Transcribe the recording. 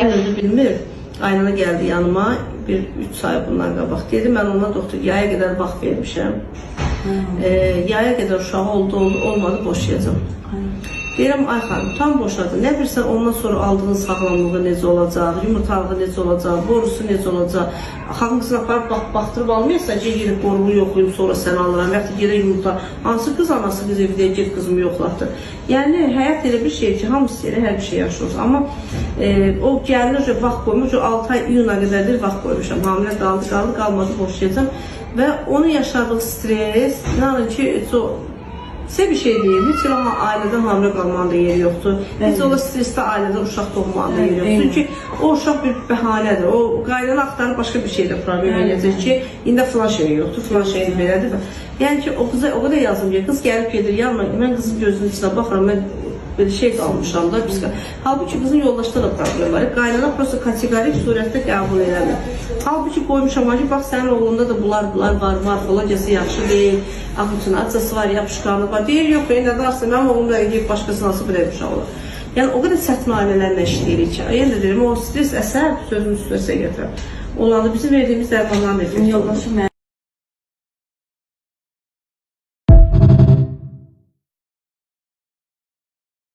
Özü bilmir. Aynana geldi yanıma bir 3 ay bundan qabaq. Dedi mən ona doktor yaya qədər vaxt vermişəm. Yaya qədər uşağı olmadı boşayacağım. Deyirəm ay xanım tam boşadı. Nə bilirsən ondan sonra aldığın sağlamlığı necə olacaq, yumurtalığı necə olacaq, borusu necə olacaq. Hamısını aparıb baxdırıb almayırsan ki, gedib borumu yoxlayım sonra sən alıram. Yaxud gedə yumurta. Hansı qız anası qız evdə get qızımı yoxlatdı. Yəni həyat elə bir şey ki, hamısı elə hər bir şey yaşıyoruz. Amma o gəlir vaxt qoymuş, 6 ay iyuna qədərdir vaxt qoymuşam. Hamilə qalmadı boşayacağım. Və onun yaşadığı stres, inanın ki, bir şey deyil. Heç elə ailədən hamilə qalmanın da yeri yoxdur. Heç ola stresdə ailədən uşaq doğmanın da yeri yoxdur. Çünki o uşaq bir bəhanədir. O qaydanı axtarıb başqa bir şeydə problem edəcək ki, indi filan şey yoxdur, filan şey belədir. Yəni ki, o qıza o qədər yazım ki, qız gəlib gedir, yanma, mən qızın gözünün içinə baxıram, mən böyle şey qalmışam da, halbuki qızın yoldaşda da problem var. Qaynana prosto kategorik surətdə qəbul eləmir. Halbuki qoymuşam ki, bax sənin oğlunda da bunlar var, morfologiyası yaxşı deyil, axıçın açası var, yapışqanlığı var. Deyir, yox, nə darsa, mənim oğlum da eləyib başqası nasıl bir uşaq olur. Yəni, o qədər çətin ailələrlə işləyirik ki, yenə deyirəm, o stres əsər sözün üstünə gətirəm. Onlarda bizim verdiyimiz dərmanlar necə?